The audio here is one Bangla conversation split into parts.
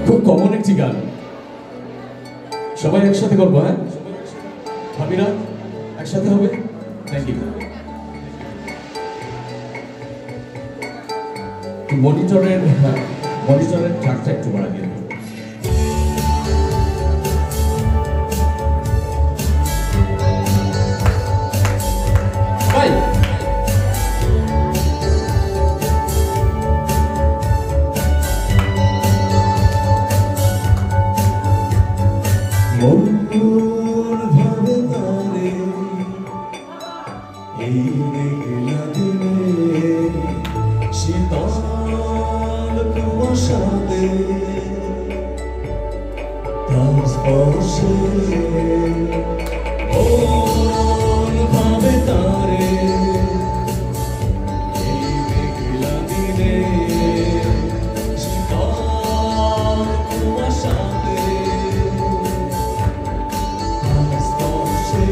খুব কমন একটি গান, সবাই একসাথে করবো। হ্যাঁ ভাবিরা একসাথে হবে। Thank you. মনিটরের ট্র্যাকটা একটু বাড়া দিয়ে ভাই। মন ভাবে তারে এই মেঘলা দিনে শীতল কুয়াশাতে তার স্পর্শে মন ভাবে তারে এই মেঘলা দিনে শীতল কুয়াশাতে তার স্পর্শে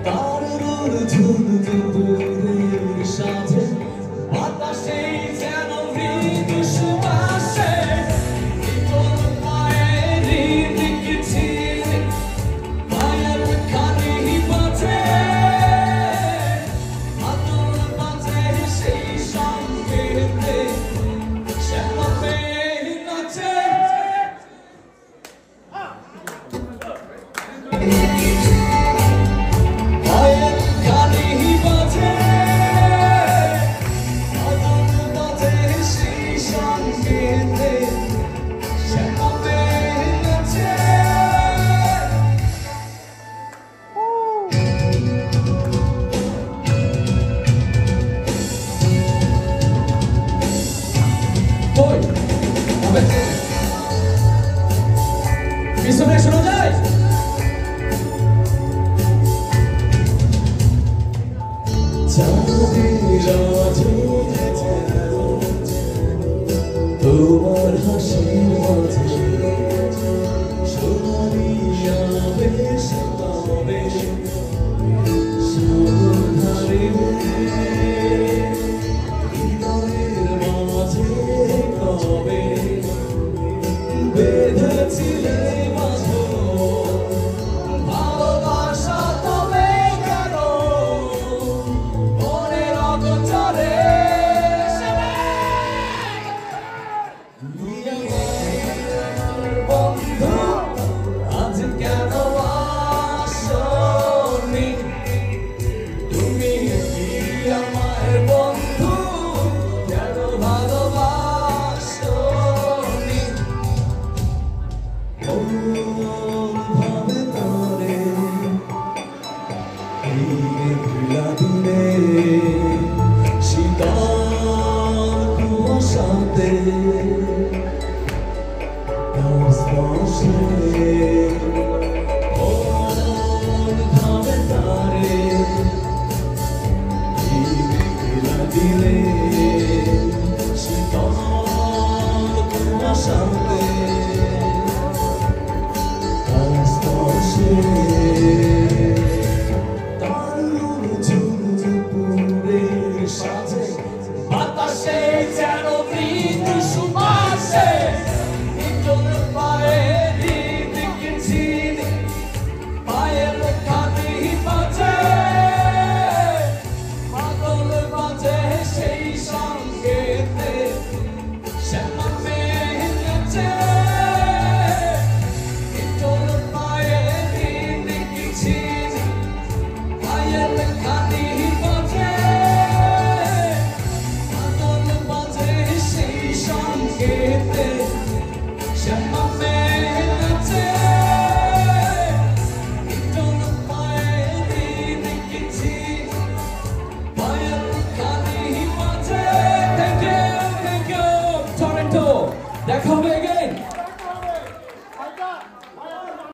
তার রোদ ঝুলঝুলের সাথে বাতাসে যেন মৃদু সুবাসে তোর পায়ের দিকে ছিলে পায়ের খানি বাজে আতর বাজে সেই সঙ্গেতে শ্যামাতে নাচে। পিছনে শোনা যায় তোমার হাসি মাঝে সোনালি আবেশ তবে সাবধানে হৃদয়ের মাঝে কবে বেঁধেছিলে ভালোবাসা তবে কেন মনের অগোচরে বন্ধু আজ কেন আসনি তুমি কি আমার বন্ধু কেন ভালোবাসনি ভাবে তারে এই মেঘলা দিনে শীতল কুয়াশাতে তার স্পর্শে মন ভাবে তারে এই মেঘলা দিনে শীতল কুয়াশাতে তার স্পর্শে তার ঝুলঝুলের সাথে বাতাসে যেন মৃদু সুবাসে তোর পায়ের দিকে ছিলে পায়ের খানি বাজে পাগল বাজে সেই সঙ্গেতে শ্যামা মেঘ নাচে। তোর পায়ের দিকে ছিলে পায়ের খানি বাজে পাগল বাজে সেই সঙ্গেতে শ্যামা মেঘ নাচে। তোর পায়ের দিকে ছিলে পায়ের খানি বাজে। Thank you, thank you Toronto. দেখা হবে।